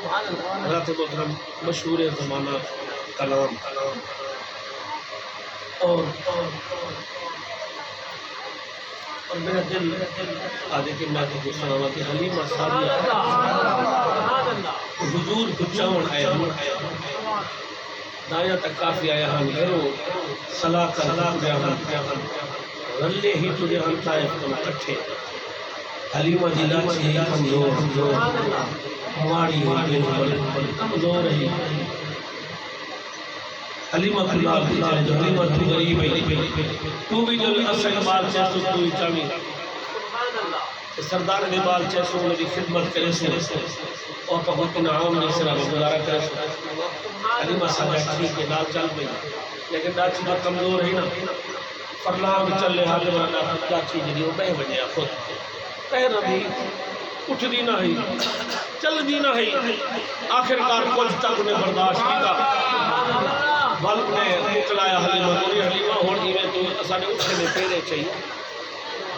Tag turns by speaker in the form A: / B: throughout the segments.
A: حضرت محترم مشہور زمانہ کلام اور میرا دل آدھے کہ میں کو سلامہ کہ حلیمہ سعدیہ حضور بچاون آیا دایا تک کافی آیا ہم گھروں صلاح کر رلے ہی تجھے ہم طائف کم کٹھے حلیمہ جلا چھے کمزور ماری ہوئی کمزور رہی حلیمہ کلاب کی جائے جو حلیمہ تو غریب ہے تو بھی جو اصل بال چیسو تو چاہمی سردار نے بال چیسو میری خدمت کرے سو اور بہت نعام نے سرا گزارا کرے سو حلیمہ سعدیہ ٹھیک ہے نال چل پئی لیکن ڈاچی جو کمزور ہے نا فرلام چلے حاضر ڈاچی جی وہ بہ بجے خود پہر بھی اٹھ دی نہ ہی چل دی نہ ہی آخر کار کچھ تک انہیں برداشت کیتا بلک نے اکلایا حلیمہ موری حلیمہ ہون ہی میں تو اسانے اٹھے میں پیرے چاہیے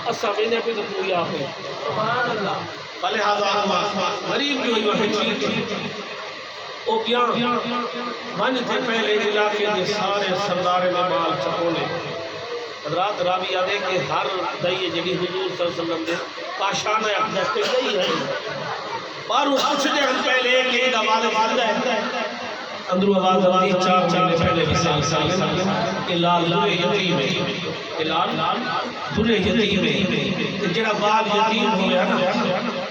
A: اسا وینے پہ تو پوری آپ ہے بلے حاضر غریب جو ہی وہی چیز او کیا من تھے پہلے علاقے دے سارے سردار میں مال چکونے حضرات راوی آدھے کہ ہر دئیے جگی حضور صلی اللہ علیہ وسلم دے پاشانہ اقدس پہ گئی ہے پارو کچھ دے ہم پہلے ایک ایک حوالے ہے اندرو آواز آواز چار چاہنے پہلے بھی سالم الال درے یتیم ہے الال درے یتیم ہے جڑا بال یتیم ہوئے ہے نا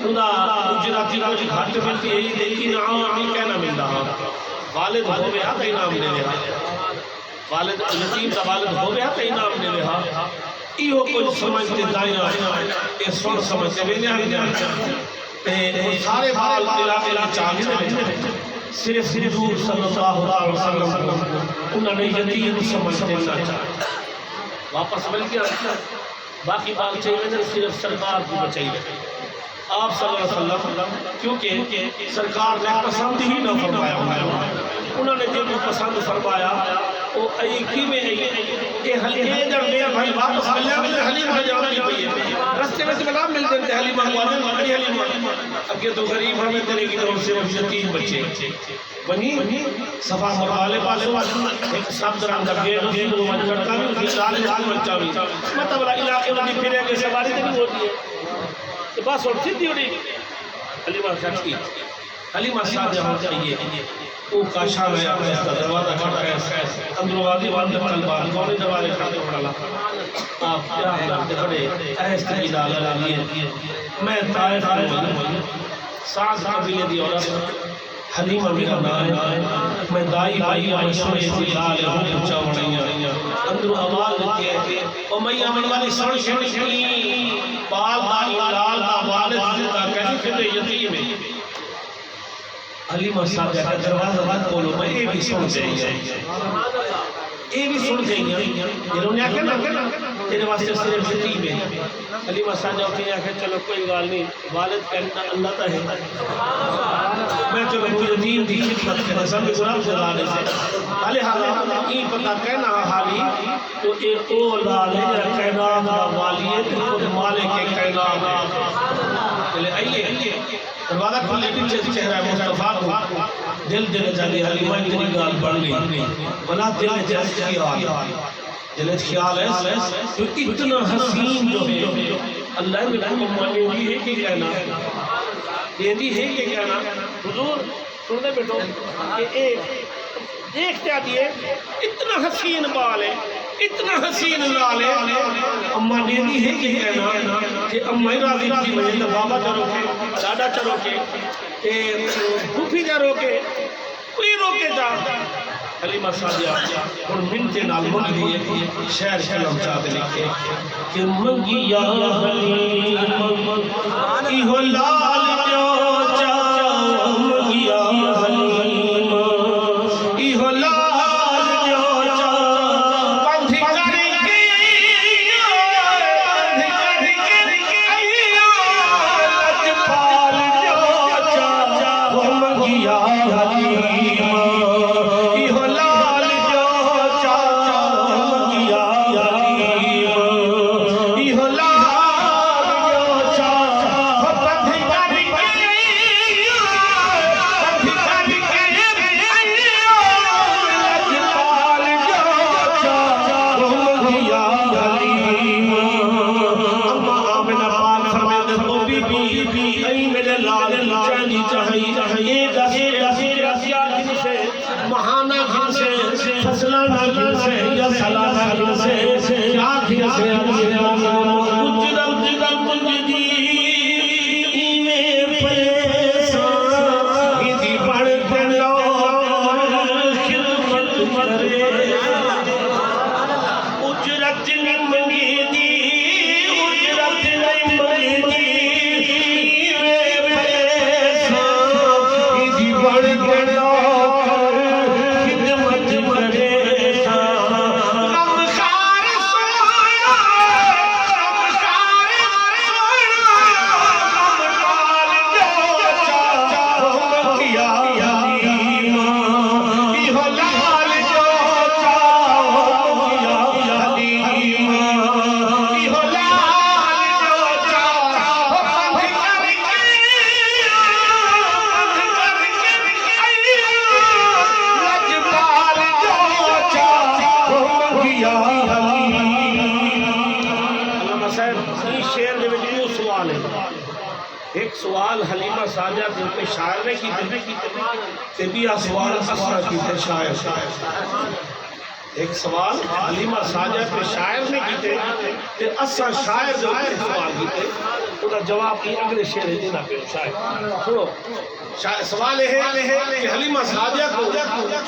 A: انہا اجراتی کو گھٹ ملتی ہے لیکن عامی کہنا مل رہا والد ہوئے ہے تو انعام لے لے والد یتیم کا والد ہوئے ہے تو انعام لے لے ایہو کچھ سمجھتے دائیں اے سن سمجھتے بھی نہیں سارے بال علاقہ چاہنے صرف حضور صلی اللہ علیہ وسلم انہوں نے یتیم سمجھتے نہ چاہے واپس مل گیا باقی بات چاہیے نہیں صرف سرکار کو بچائیے آپ صلی اللہ علیہ وسلم کیونکہ سرکار نے پسند ہی نہ فرمایا انہوں نے جو پسند فرمایا وہ ایکی میں یہ حلیمہ میرا بھائی واپس ملیا ملے حلیمہ جانا نہیں پہیے رستے میں سے بلا ملتے ہیں حلیمہ قوانیں بڑی حلیمہ اگے تو غریب ہمیں تیرے کی طرف سے یتیم بچے بنی صفا مروالے والے ایک سب طرح کا گیٹ ہوئی وہ من کرتا بھی اسی لال حال بچہ ہوئی مطلب علاقے میں پھرے کے سواری تک ہوتی ہے تو بس اور سیدھی ہوئی حلیمہ سچی حلیمہ سعدیہ ہو چاہیے او کا شام ہے اپنے دروازہ کھڑا ہے اندرو آدھی واندر طلبان کونے دوارے کھڑے پڑھا آپ کیا کرتے کھڑے ایس تقید آلہ لیے میں طائف میں ساز قبیلے دی عورت حلیمہ میرا نام میں دائی بائی مشہوری تھی لال ہوں پچھا وڑیاں اندرو آواز دیتے ہیں او میاں منوالی سڑ شنی بال دائی لال دا والد زندہ کہنی پھر یتیم ہے حلیمہ سعدیہ کا دروازہ بات بولو میں اے بھی سن جائیے اے بھی سن جائیے جنہوں نے آکھا نا تیرے واسطے صرف یتیم ہے حلیمہ سعدیہ ہوتی ہیں آکھا چلو کوئی گال نہیں والد کہنا اللہ تا ہے میں چلو کوئی یتیم دی خدمت کرنے سب میں گناہ سے لانے سے لہذا این پتہ کہنا حالی تو ایک او لالے کائنات کا والیت خود مالک کائنات ہے آئیے دروازہ کھولے پیچھے چہرہ مصطفیٰ کو دل جانے حلیمہ اتنی گال بڑھ گئی بنا دل جیسے خیال دلت خیال ہے تو اتنا حسین جو ہے اللہ میں مانے ہوئی ہے کہ کہنا یہ دی ہے کہ کہنا حضور سننے بیٹھو کہ ایک دیکھتے آدھیے اتنا حسین بال ہے اتنا حسین لال ہے اممہ نے دی ہے کہ کہنا کہ اممہ راضی تھی مجھے تو بابا جا روکے دادا چا روکے بھوپی جا روکے کوئی روکے جا حلیمہ سعدیہ اور منتے نال منگ دیئے شہر کلم چاہتے لکھے کہ منگی یا حلیمہ ایہو لال جو چاہ منگی یا حلیمہ ایہو لال جو چاہ بندھ کر کے لجپال جو چاہ منگی یا حلیمہ یہ رسیا جن سے مہانہ جن سے فصلانہ جن سے یا سلانہ جن سے یا جن سے اجرم مجدی ایویں پیسان ہی بڑھ دلو خدمت مرے اجرت نمگی دی اجرت نمگی دی ایویں پیسان ہی بڑھ دلو ایک سوال حلیمہ سعدیہ دل پہ شاعر نے کی تے بھی سوال اسرا کی تے شاعر ایک سوال حلیمہ سعدیہ پہ شاعر نے کی تے اسرا شاعر جو سوال کی تے انہا جواب کی اگلے شعر ہے دینا پہ شاعر سنو سوال ہے کہ حلیمہ سعدیہ کو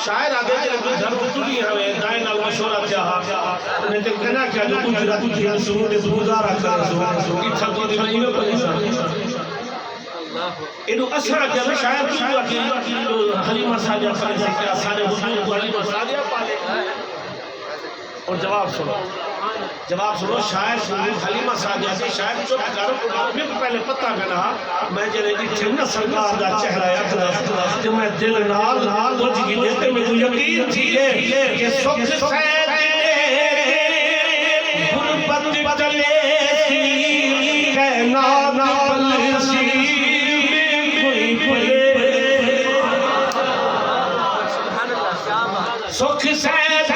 A: شاعر آگے جلے جو درد تلی ہوئے دائن المشورہ چاہا انہیں تے کہنا کیا جو اجرت تھی سنو نے بوزارہ کرے سو کی چھتو دی مجھے پریسان انہوں اسرا کیا میں شاعر کی جو حلیمہ سعدیہ پریسان کیا سارے حضور کو حلیمہ سعدیہ پالے اور جواب سنو شاعر حلیمہ سعدیہ سے شاعر چپ کر میں پہلے پتہ کرنا میں جنہیں اتھے سرکار دا چہرہ اقدس جو میں دل نال بجھ گی دیتے میں تو یقین تھی ہے کہ سکھ سید غربت چلے سی کہنا نال سی میں کوئی بلے سکھ سید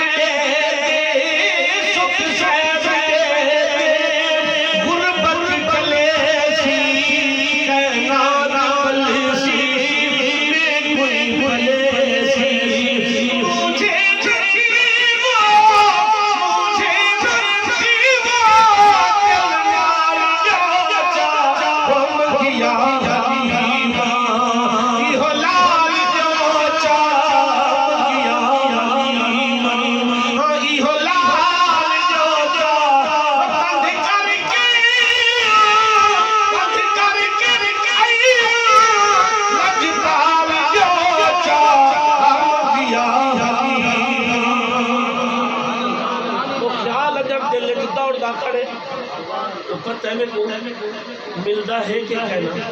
A: ملدہ ہے کہ کہنا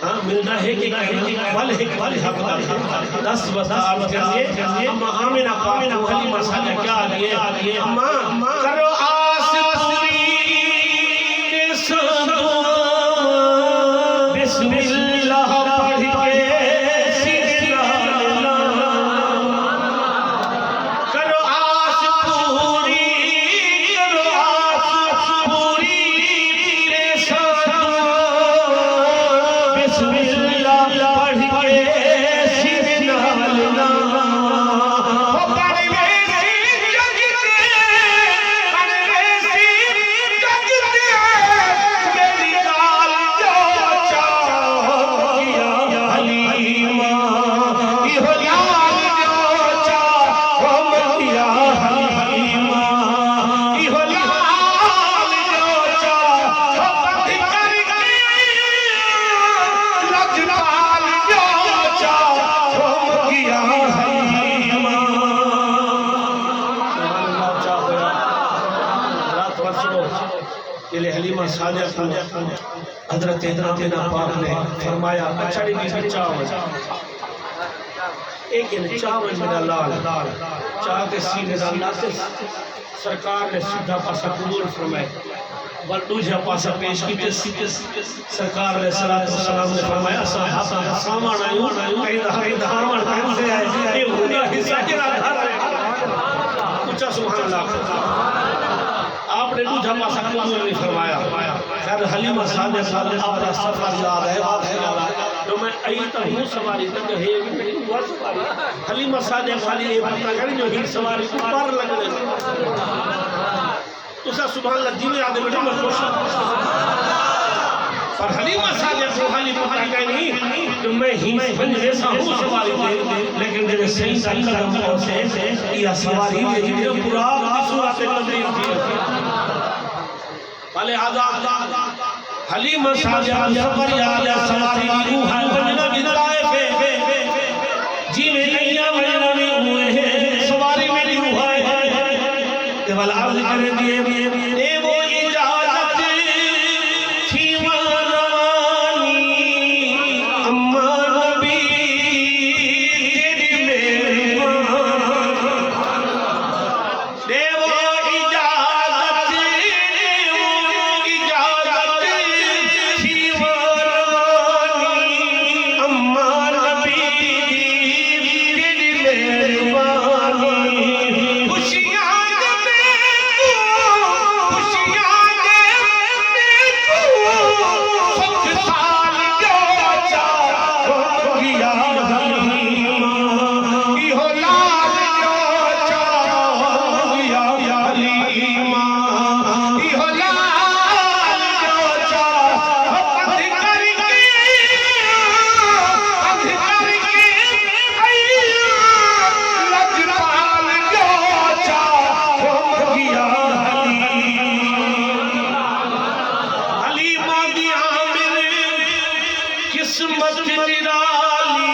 A: ہاں ملدہ ہے کہ کہنا وال حق دس بتا عرض کریے اما آمینہ پاکو حلیمہ سعدیہ کیا آلیے اما کرو آس پوری سنو بسم اللہ پڑھ کے سیدھا کرو آس پوری حلیمہ سعدیہ کو حضرت امینہ پاک نے فرمایا اچھڑی بھی چاول ایک چاول میرا لال چاہتے سینے اللہ سرکار نے سیدھا پاسا قبول فرمائے بلدوجہ پاسا پیش کی سرکار علیہ السلام نے فرمایا صحابہ سامان آئیوں کہیں دھامان کہیں سے آئے یہ ہونا حصہ جرا دھار اچھا سبحان اللہ آپ نے دوجہ پاسا قبول نہیں فرمایا خیر حلیمہ سعدیہ آپ کا سفر جا رہے تو میں ایتا ہوں سواری تک ہے ہوا سواری حلیمہ سادے خالی یہ بتا کریں جو ہی سواری کو پر لگنے تو سا سبحان اللہ جیوے آدھے بیٹھے میں خوش پر حلیمہ سادے کو خالی پتا کریں تو میں ہی جیسا ہوں سواری دے لیکن میرے صحیح سا قدم پہنچے یہ سواری دے جو پورا صورت تبدیل کی لہذا حلیمہ سادہ سفر یا سواری روح ہے بننا بھی طائف جی میں نیا بننا بھی ہوئے ہیں سواری میری روح ہے کہ والا عرض کرے دیے دے وہ اجازت تھی روانی اما نبی تیری میری دے وہ قسمت نرالی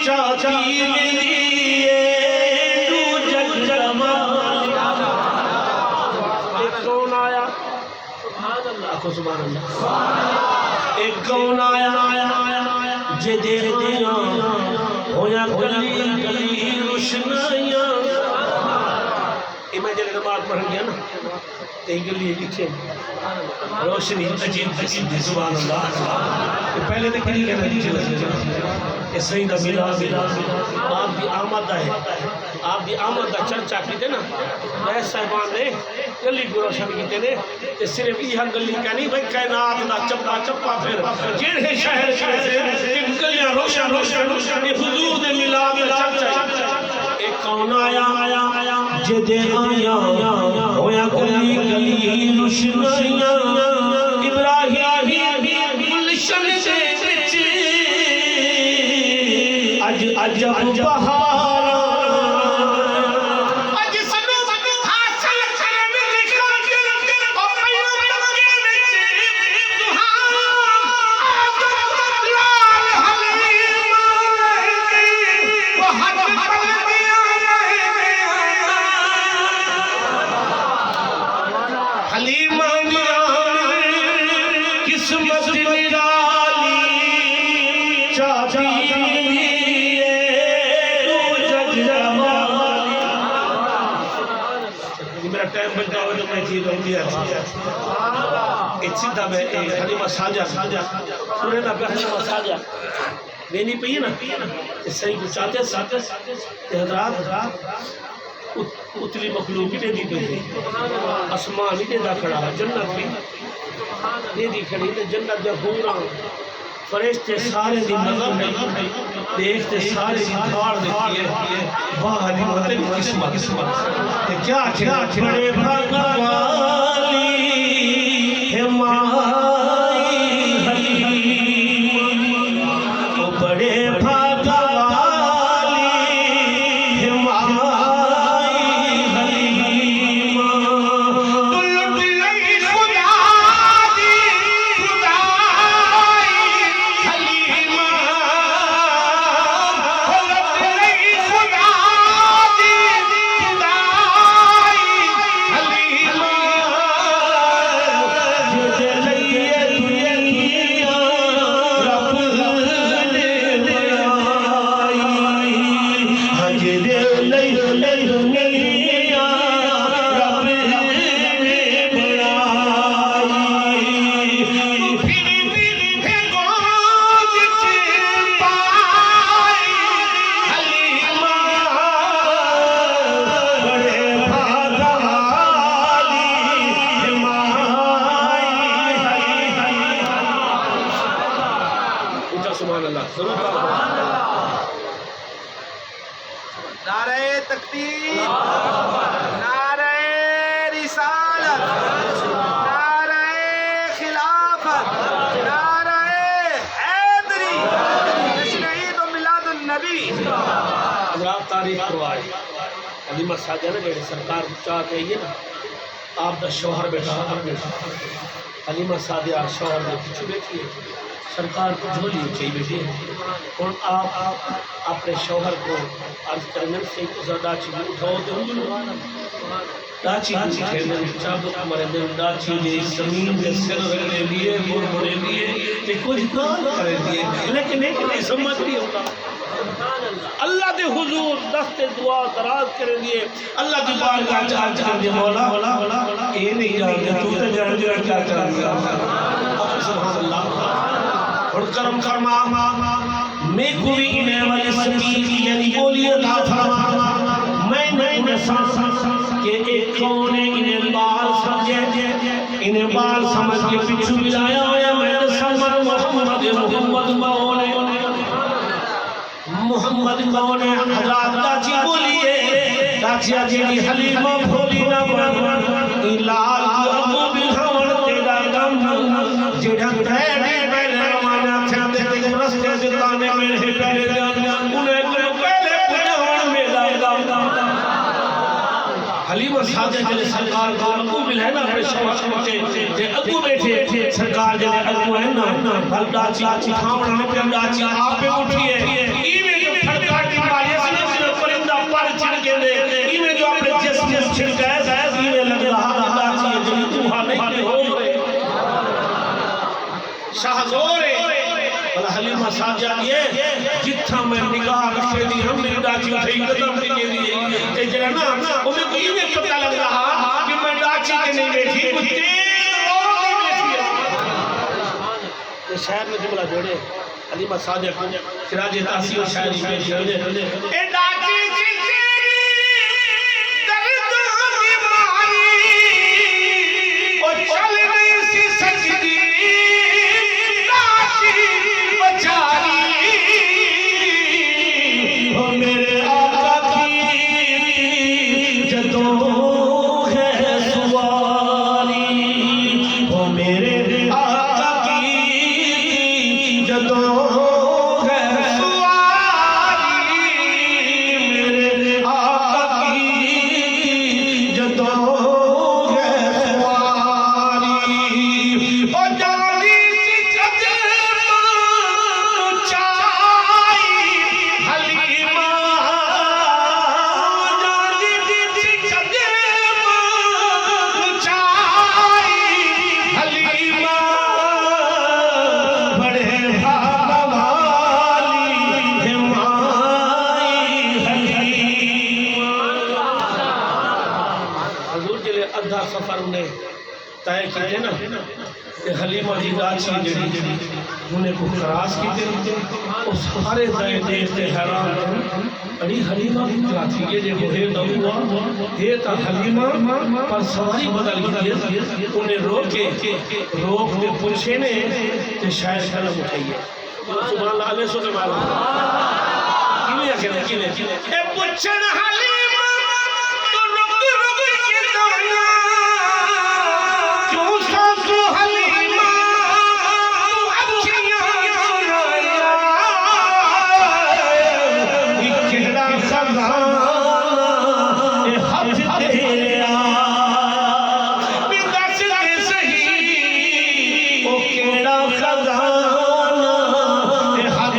A: چاچی لیے تو جگ جمال ایک کون آیا سبحان اللہ کو سبحان اللہ ایک کون آیا جے دے دیا ہویا گلی گلی روشنائیاں میں جب نماز پڑھ گیا نا ایک گلی کچھے روشنی عجیب قسم دی سبحان اللہ پہلے تو کلی کہنا کچھے لگے صحیح دا ملا آپ بھی آمد ہے آپ بھی آمد دا چرچا کیتے نا ریس صاحبان نے گلی کو روشن کیتے نے صرف یہ گلی کا نہیں بھائی کائنات دا چپا چپا پھر جڑے شہر سے گلیاں روشن روشن حضور دے ملا چرچا ایک کون آیا جدے آیا ہویا گلی گلی روشنائیاں ابراہیم گلشن سے بچے عجب بہارا حلیمہ قسمت نرالی چاچی لیے تو جگ جمالی میرا ٹائم بنتا ہوا جو میں چیز ہوئی ہے ایک سیدھا میں حلیمہ ساجہ سنے نا پہ حلیمہ ساجہ لینی پہی نا اس صحیح کو چاہتے حضرات اتلی مخلوق ہی دی پہی اسمان ہی دا کھڑا جنت بھی دی کھڑی جنت جب ہوں رہا فرشتے سارے دی نظر میں دیکھتے سارے دی دھار دیکھتی ہے واہ دی مطلب قسمت کیا بڑے بھاگا والی ہے مائی حلیم تو بڑے بھاگا والی ہے مائی حلیم تو لٹ لئی خدا دی خدائی حلیم لٹ لئی خدا دی خدائی حلیم سبحان اللہ ضرور
B: نعرہ تکبیر، نعرہ رسالت، نعرہ خلافت، نعرہ حیدری، جشن عید و میلاد النبی۔
A: حضرات تاریخ کروائے حلیمہ سعدیہ نے جڑے سرکار چاہتے ہیں نا آپ دا شوہر بیٹھا حلیمہ سعدیہ شوہر نے پیچھے بیٹھی ہے سرکار کو جھولی اچھائی بیٹھی ہے اور آپ اپنے شوہر کو عرض کرنے سے ڈاچی بھی اٹھاؤ تو ڈاچی بھی کھیلنے چاہو تمہارے دل ڈاچی بھی زمین کے سر رکھنے لیے مرمرے لیے کہ کچھ کام کرے لیے لیکن ایک نہیں سمجھ نہیں ہوتا اللہ دے حضور دست دعا دراز کرے دیئے اللہ دی بارگاہ چاہت کر دیا مولا اے نہیں جانتے تو تے جان جو کیا چاہ دیا سبحان اللہ اور کرم کرما میں کوئی انہیں والی سبیل یعنی بولی عطا فرما میں نہیں نسان کہ ایک کون انہیں بال سمجھے انہیں بال سمجھ کے پچھو ملایا ہویا میں نسان محمد مونے محمد مونے حضرات داچی بولیے داچی آجی حلیمہ بھولی نہ بن لال ابو بلہون تیرا دم جڑا پیڑے پہلے روانا تھا دیکھ رستے جتانے میں پہلے دم انہیں کوئی پہلے پہلے میرا دم حلیمہ سعدیہ جلے سرکار کو ابو بلہن اپنے شوہر بیٹھے کہ ابو بیٹھے سرکار جلے ابو ہے نا بھل ڈاچی کھاونا نے پہ ڈاچی آپ پہ اٹھئے ایویں جو پھڑکاٹی ماری سنے پرندہ پر چھڑکے دے ایویں جو اپنے جسم چھڑکے ایویں لگ رہا ڈاچی جلی توہا نہیں ہو رہے شاہ زورے بلا حلیمہ سعدیہ دیئے جتھا میں نگاہ رکھے دی ہم نے ڈاچی اٹھائی قدم دیئے دیئے کہ جلے نا انہیں کوئی میں پتہ لگ رہا کہ میں ڈاچی کے نہیں بیٹھی کچھ تیر اور نہیں بیٹھی یہ شہر میں جملہ جوڑے حلیمہ سعدیہ کو سراج تحصیل و شاعری پیش کرے اے ڈاچی جی تیری دردوں کی ماری اور چل نہیں سی سجدی ڈاچی بچاری وہ میرے آقا کی جدوں ہے سواری وہ میرے آقا کی جدوں سفر انہیں تائے کی تھے نا کہ حلیمہ جی ڈاچی جڑی انہیں کو خراس کی تھے اس سارے دائے دیکھتے حیران تھے اڑی حلیمہ بھی کیا تھی یہ جو ہے نبوہ یہ تا حلیمہ پر سواری بدل گئی انہیں روکے روکتے پوچھے نے کہ شاید کلم اٹھائیے سبحان اللہ علیہ وسلم کیلئے کیلئے اے پوچھن حلیمہ تو رک کے دونا کیوں سانسو حلیمہ تو اچھیاں سنایا ایک کہڑا خزانہ اے حد تیرے بدس کے صحیح او کہڑا خزانہ اے حد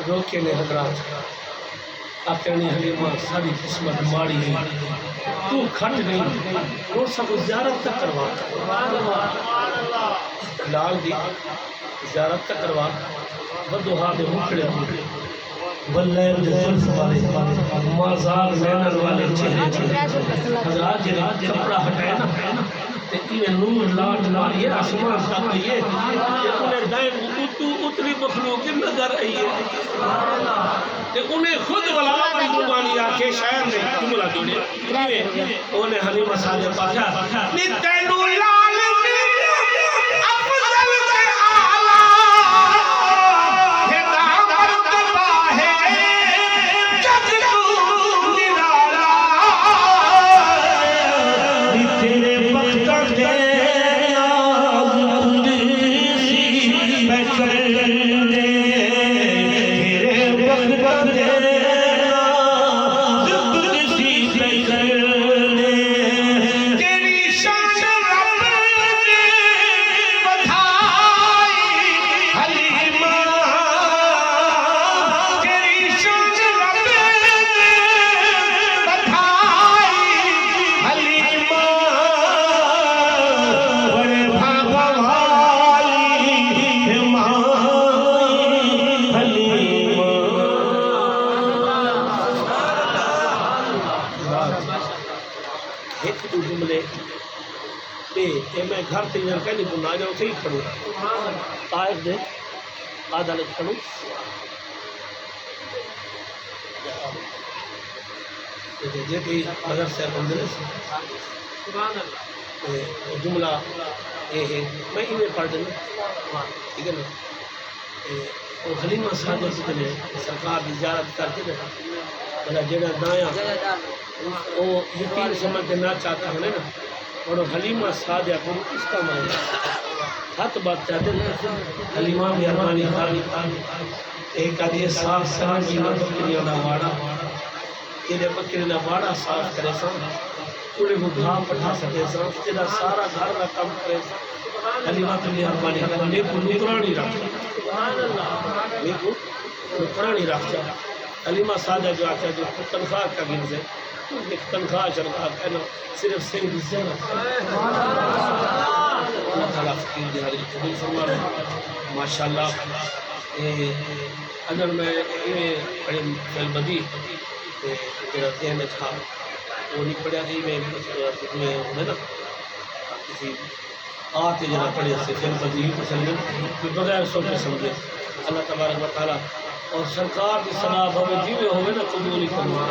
A: روکے نے حضرات اپنی حلیمہ ساری قسمت ماری ہے تو کھٹ نہیں اور سب زیارت تک کروا لال دی زیارت تک کروا بدوہا دے مکڑے واللیل دے زلف والے مازار زینر والے چہرے حضرات جنہا کپڑا ہٹائے نا تے انہیں نور لاٹ ماری ہے آسمان تک یہ انہیں دائیں اتنی مخلوق نظر آئی ہے تے انہیں خود والا اپنی زبانی آکے شاعر نے جملہ جوڑے انہیں حلیمہ صادق پاکا نتینو لال افضل کے آلہ یہ دامر دبا ہے جگ تو نرالا تیرے وقت دے آزادی سی بیچر دے تیرے وقت دے آزادی سی بیچر دے تیری شان رب نے بتائی حلیمہ تیری شان رب نے بتائی حلیمہ بڑے بھاگا والی ماں حلیمہ ایک دو جملے اے میں گھر تیار کہنی بنا جاؤں سے ہی کھڑوں طائف دے آدھا لے کھڑوں یہ بھی اگر سے بندرے سے جملہ یہ ہے میں انہیں پڑھ دیں ٹھیک ہے نا اور حلیمہ صادق نے سرکار دی زیارت کرتے نا بلا جڑا دایاں وہ یقین سمجھ کے نہ چاہتا ہے نا اور حلیمہ صادق کو اس کا مانا ہاتھ بات چاہتے ہیں حلیمہ مہربانی خانی ایک آدھی صاف صاف جینا بکری والا واڑا تیرے بکری والا واڑا صاف کرے سا تھوڑے کو گھا پٹھا سکے سا تیرا سارا گھر کا کام کرے سا حلیمہ تو مہربانی خانی نیکو نکرانی رکھتا نیکو نکرانی رکھتا حلیمہ صادق جو آتا ہے جو تنخواہ کا گنز ہے ایک تنخواہ چلتا کہنا صرف سنگ زینت اللہ تعالیٰ فقیر دیاری قبول فرما رہے ماشاءاللہ اگر میں پڑھے فیل بدی میرا ذہن میں تھا وہ نہیں پڑھا تھی میں ہونے نا کسی آتے جنا پڑھے سے فیل بدی کو سمجھے بغیر سوچے سمجھے اللہ تبارک و تعالیٰ اور سرکار کی صلاح ہمیں جیوے ہوئے نا قبول ہی کرنا